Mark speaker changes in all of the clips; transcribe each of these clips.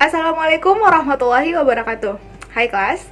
Speaker 1: Assalamualaikum warahmatullahi wabarakatuh. Hai kelas.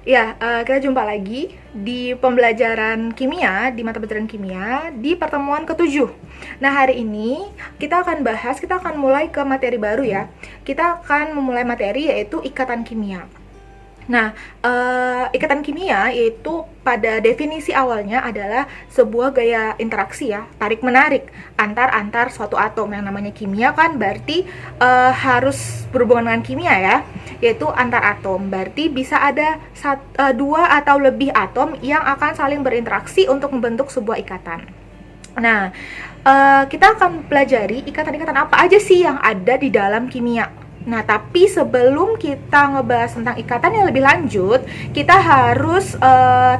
Speaker 1: Ya, kita jumpa lagi di pembelajaran kimia, di mata pelajaran kimia, di pertemuan ke-7. Nah, hari ini kita akan mulai ke materi baru ya. Kita akan memulai materi yaitu ikatan kimia. Nah, ikatan kimia yaitu pada definisi awalnya adalah sebuah gaya interaksi ya, tarik-menarik antar suatu atom. Yang namanya kimia kan berarti harus berhubungan dengan kimia ya, yaitu antar atom. Berarti bisa ada dua atau lebih atom yang akan saling berinteraksi untuk membentuk sebuah ikatan. Nah, kita akan pelajari ikatan-ikatan apa aja sih yang ada di dalam kimia. Nah, tapi sebelum kita ngebahas tentang ikatan yang lebih lanjut, kita harus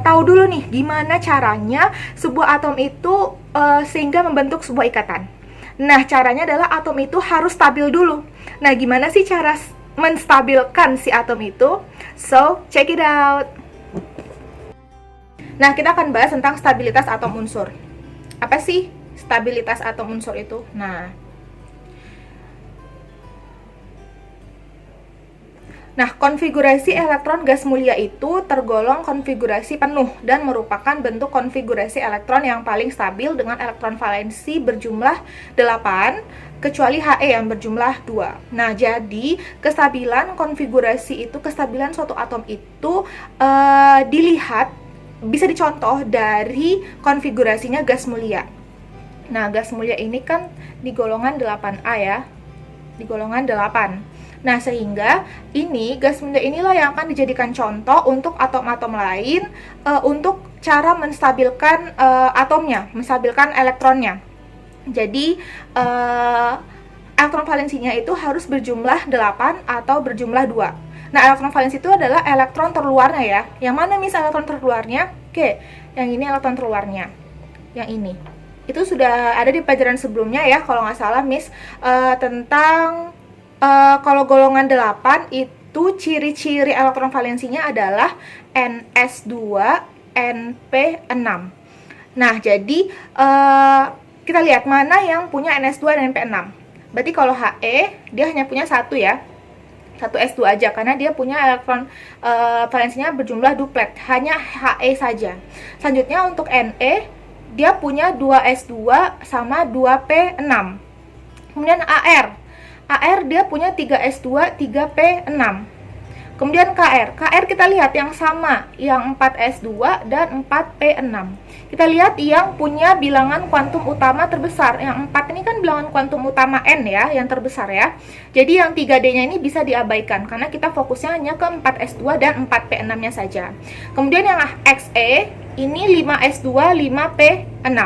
Speaker 1: tahu dulu nih gimana caranya sebuah atom itu sehingga membentuk sebuah ikatan. Nah, caranya adalah atom itu harus stabil dulu. Nah, gimana sih cara menstabilkan si atom itu? So, check it out. Nah, kita akan bahas tentang stabilitas atom unsur. Apa sih stabilitas atom unsur itu? Nah, konfigurasi elektron gas mulia itu tergolong konfigurasi penuh dan merupakan bentuk konfigurasi elektron yang paling stabil dengan elektron valensi berjumlah 8, kecuali He yang berjumlah 2. Nah, jadi kestabilan konfigurasi itu, kestabilan suatu atom itu dilihat, bisa dicontoh dari konfigurasinya gas mulia. Nah, gas mulia ini kan di golongan 8A ya, di golongan 8. Nah, sehingga ini gas mulia inilah yang akan dijadikan contoh untuk atom-atom lain untuk cara menstabilkan atomnya, menstabilkan elektronnya. Jadi, elektron valensinya itu harus berjumlah 8 atau berjumlah 2. Nah, elektron valensi itu adalah elektron terluarnya ya. Yang mana elektron terluarnya? Oke, yang ini elektron terluarnya. Yang ini. Itu sudah ada di pelajaran sebelumnya ya, kalau nggak salah Miss, tentang kalau golongan 8 itu ciri-ciri elektron valensinya adalah Ns2, Np6. Nah, jadi kita lihat mana yang punya Ns2 dan Np6. Berarti kalau He, dia hanya punya satu ya, satu S2 aja, karena dia punya elektron valensinya berjumlah duplet, hanya He saja. Selanjutnya untuk Ne, dia punya 2 S2 sama 2 P6. Kemudian Ar dia punya 3 S2, 3 P6. Kemudian Kr kita lihat yang sama, yang 4 S2 dan 4 P6. Kita lihat yang punya bilangan kuantum utama terbesar. Yang 4 ini kan bilangan kuantum utama N ya, yang terbesar ya. Jadi yang 3D-nya ini bisa diabaikan karena kita fokusnya hanya ke 4 S2 dan 4 P6-nya saja. Kemudian yang Xe ini 5 S2, 5 P6.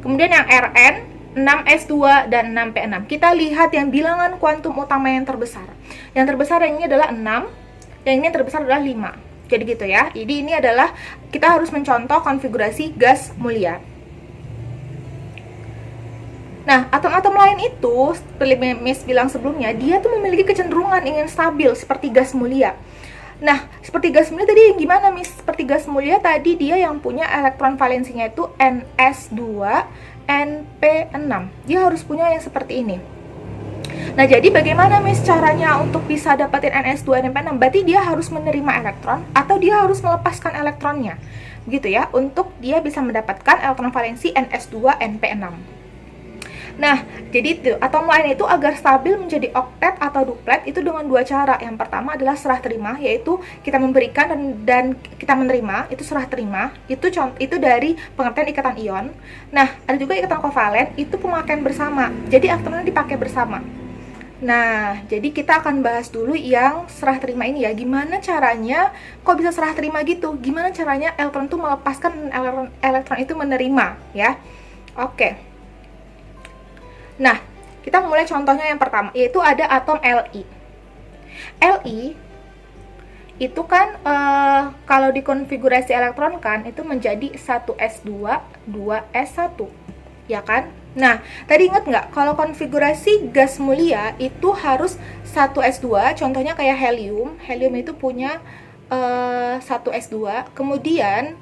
Speaker 1: Kemudian yang Rn 6S2 dan 6P6. Kita lihat yang bilangan kuantum utama yang terbesar. Yang terbesar yang ini adalah 6, yang ini yang terbesar adalah 5. Jadi gitu ya. Jadi ini adalah kita harus mencontoh konfigurasi gas mulia. Nah, atom-atom lain itu, seperti Miss bilang sebelumnya, dia tuh memiliki kecenderungan ingin stabil seperti gas mulia. Nah, seperti gas mulia tadi gimana Miss? Seperti gas mulia tadi dia yang punya elektron valensinya itu Ns2, Np6. Dia harus punya yang seperti ini. Nah, jadi bagaimana Miss caranya untuk bisa dapetin Ns2 dan Np6? Berarti dia harus menerima elektron atau dia harus melepaskan elektronnya. Begitu ya, untuk dia bisa mendapatkan elektron valensi Ns2, Np6. Nah, jadi itu atom lain itu agar stabil menjadi oktet atau duplet itu dengan dua cara. Yang pertama adalah serah terima, yaitu kita memberikan dan kita menerima, itu serah terima. Itu dari pengertian ikatan ion. Nah, ada juga ikatan kovalen, itu pemakaian bersama. Jadi elektronnya dipakai bersama. Nah, jadi kita akan bahas dulu yang serah terima ini ya. Gimana caranya kok bisa serah terima gitu? Gimana caranya elektron itu melepaskan elektron itu menerima ya? Oke. Nah, kita mulai contohnya yang pertama, yaitu ada atom Li. Li itu kan kalau dikonfigurasi elektron kan itu menjadi 1s2, 2s1, ya kan? Nah, tadi ingat nggak kalau konfigurasi gas mulia itu harus 1s2, contohnya kayak helium. Helium itu punya 1s2. Kemudian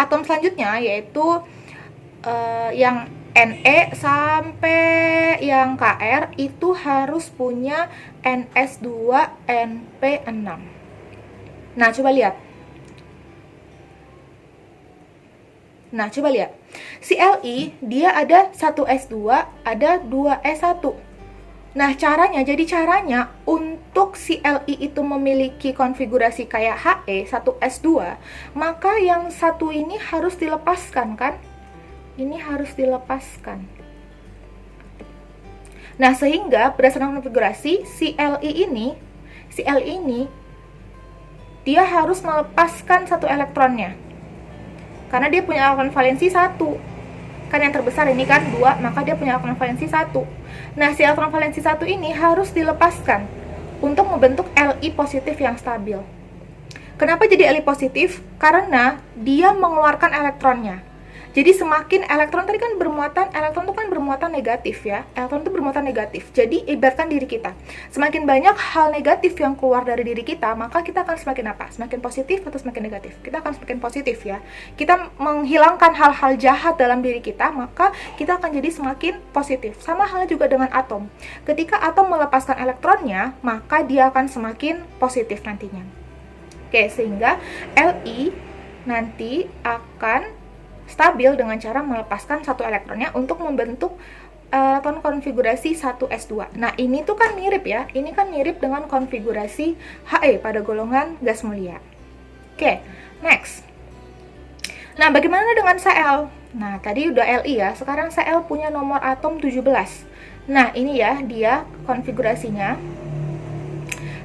Speaker 1: atom selanjutnya yaitu yang Ne sampai yang Kr itu harus punya NS2NP6. Nah, coba lihat. Si Li dia ada 1S2, ada 2S1. Nah, caranya untuk si Li itu memiliki konfigurasi kayak He 1S2, maka yang satu ini harus dilepaskan kan? Ini harus dilepaskan. Nah, sehingga berdasarkan konfigurasi si Li ini dia harus melepaskan satu elektronnya. Karena dia punya elektron valensi 1. Kan yang terbesar ini kan 2, maka dia punya elektron valensi 1. Nah, si elektron valensi 1 ini harus dilepaskan untuk membentuk Li positif yang stabil. Kenapa jadi Li positif? Karena dia mengeluarkan elektronnya. Jadi semakin elektron tadi kan elektron itu kan bermuatan negatif ya. Elektron itu bermuatan negatif. Jadi ibaratkan diri kita, semakin banyak hal negatif yang keluar dari diri kita, maka kita akan semakin apa? Semakin positif atau semakin negatif? Kita akan semakin positif ya. Kita menghilangkan hal-hal jahat dalam diri kita, maka kita akan jadi semakin positif. Sama halnya juga dengan atom. Ketika atom melepaskan elektronnya, maka dia akan semakin positif nantinya. Oke, sehingga Li nanti akan stabil dengan cara melepaskan satu elektronnya untuk membentuk elektron konfigurasi 1s2. Nah, ini tuh kan mirip ya. Ini kan mirip dengan konfigurasi He pada golongan gas mulia. Oke, next. Nah, bagaimana dengan Cl? Nah, tadi udah Li ya. Sekarang Cl punya nomor atom 17. Nah, ini ya dia konfigurasinya.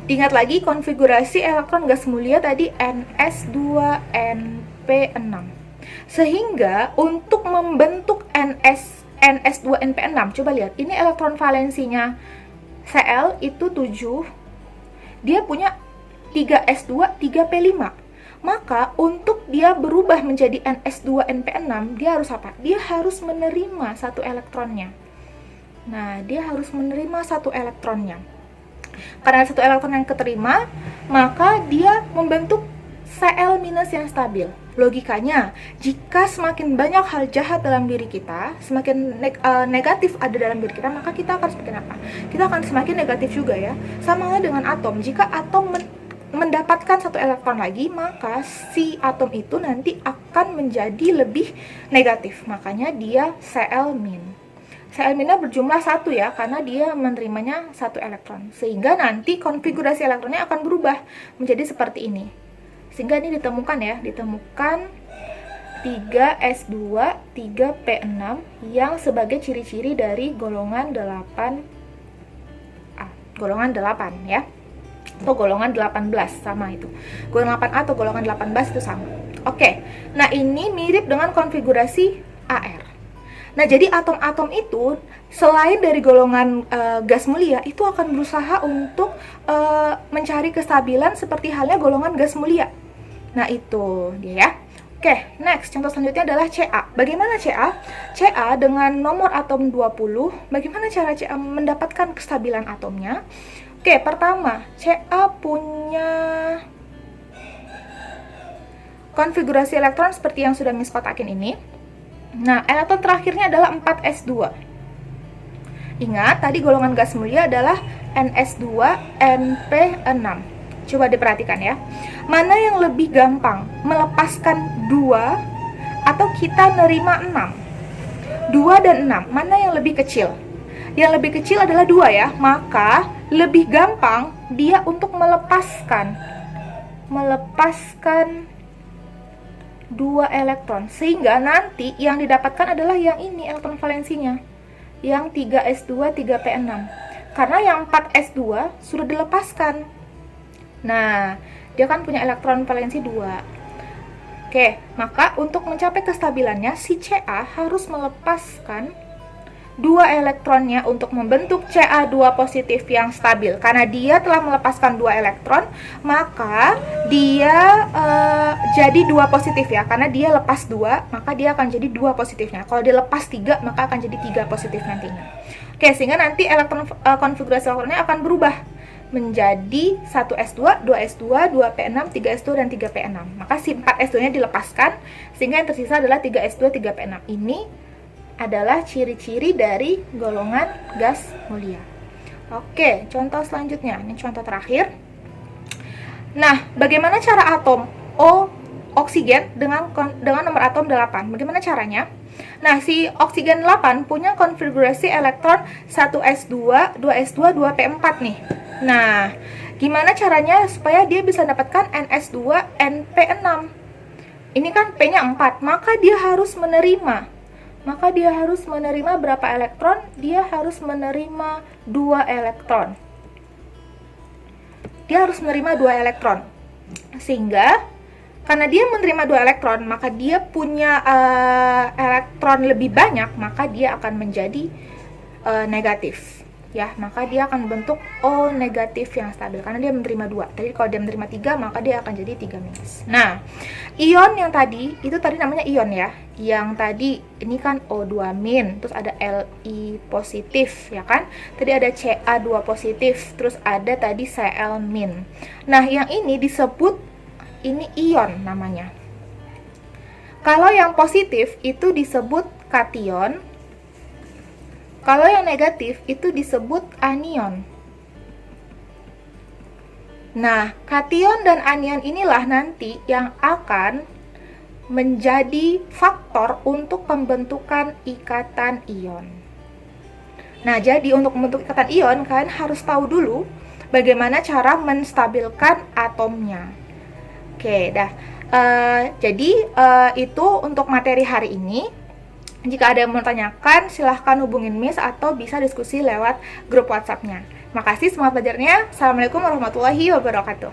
Speaker 1: Diingat lagi konfigurasi elektron gas mulia tadi NS2NP6. Sehingga untuk membentuk NS2NP6, coba lihat, ini elektron valensinya Cl itu 7, dia punya 3S2, 3P5. Maka untuk dia berubah menjadi NS2NP6, dia harus apa? Dia harus menerima satu elektronnya. Nah, dia harus menerima satu elektronnya. Karena satu elektron yang keterima, maka dia membentuk Cl- yang stabil. Logikanya, jika semakin banyak hal jahat dalam diri kita, semakin negatif ada dalam diri kita, maka kita akan semakin apa? Kita akan semakin negatif juga ya. Sama halnya dengan atom. Jika atom mendapatkan satu elektron lagi, maka si atom itu nanti akan menjadi lebih negatif. Makanya dia Cl-. Cl- berjumlah 1 ya, karena dia menerimanya satu elektron. Sehingga nanti konfigurasi elektronnya akan berubah menjadi seperti ini. Sehingga ini ditemukan 3S2, 3P6 yang sebagai ciri-ciri dari golongan 8A. Golongan 8 ya. Atau golongan 18 sama itu. Golongan 8A atau golongan 18 itu sama. Oke. Nah, ini mirip dengan konfigurasi Ar. Nah, jadi atom-atom itu selain dari golongan gas mulia, itu akan berusaha untuk mencari kestabilan seperti halnya golongan gas mulia. Nah, itu dia ya. Oke, next. Contoh selanjutnya adalah Ca. Bagaimana Ca? Ca dengan nomor atom 20, bagaimana cara Ca mendapatkan kestabilan atomnya? Oke, pertama, Ca punya konfigurasi elektron seperti yang sudah Miss kotakin ini. Nah, elektron terakhirnya adalah 4s2. Ingat, tadi golongan gas mulia adalah NS2NP6. Coba diperhatikan ya. Mana yang lebih gampang? Melepaskan 2 atau kita nerima 6? 2 dan 6, mana yang lebih kecil? Yang lebih kecil adalah 2 ya. Maka lebih gampang dia untuk melepaskan 2 elektron. Sehingga nanti yang didapatkan adalah yang ini elektron valensinya. Yang 3s2, 3p6. Karena yang 4s2 sudah dilepaskan. Nah, dia kan punya elektron valensi 2. Oke, maka untuk mencapai kestabilannya, si Ca harus melepaskan 2 elektronnya untuk membentuk Ca2 positif yang stabil. Karena dia telah melepaskan 2 elektron, maka dia jadi 2 positif ya. Karena dia lepas 2, maka dia akan jadi 2 positifnya. Kalau dia lepas 3, maka akan jadi 3 positif nantinya. Oke, sehingga nanti elektron konfigurasi elektronnya akan berubah menjadi 1s2, 2s2, 2p6, 3s2, dan 3p6. Maka si 4s2-nya dilepaskan, sehingga yang tersisa adalah 3s2, 3p6. Ini adalah ciri-ciri dari golongan gas mulia. Oke, contoh selanjutnya. Ini contoh terakhir. Nah, bagaimana cara atom O oksigen dengan nomor atom 8? Bagaimana caranya? Nah, si oksigen 8 punya konfigurasi elektron 1s2, 2s2, 2p4 nih. Nah, gimana caranya supaya dia bisa dapatkan ns2, np6? Ini kan p-nya 4, maka dia harus menerima berapa elektron? Dia harus menerima 2 elektron. Sehingga karena dia menerima 2 elektron, maka dia punya elektron lebih banyak, maka dia akan menjadi negatif. Ya, maka dia akan membentuk O negatif yang stabil karena dia menerima 2. Tadi kalau dia menerima 3, maka dia akan jadi 3 minus. Nah, ion yang tadi itu tadi namanya ion ya. Yang tadi ini kan O2 min, terus ada Li positif ya kan? Tadi ada Ca2 positif, terus ada tadi Cl min. Nah, yang ini disebut ini ion namanya. Kalau yang positif itu disebut kation. Kalau yang negatif itu disebut anion. Nah, kation dan anion inilah nanti yang akan menjadi faktor untuk pembentukan ikatan ion. Nah, jadi untuk membentuk ikatan ion, kalian harus tahu dulu bagaimana cara menstabilkan atomnya. Oke, dah. Jadi itu untuk materi hari ini. Jika ada yang mau tanyakan, silahkan hubungin Miss atau bisa diskusi lewat grup WhatsApp-nya. Makasih, semangat belajarnya. Assalamualaikum warahmatullahi wabarakatuh.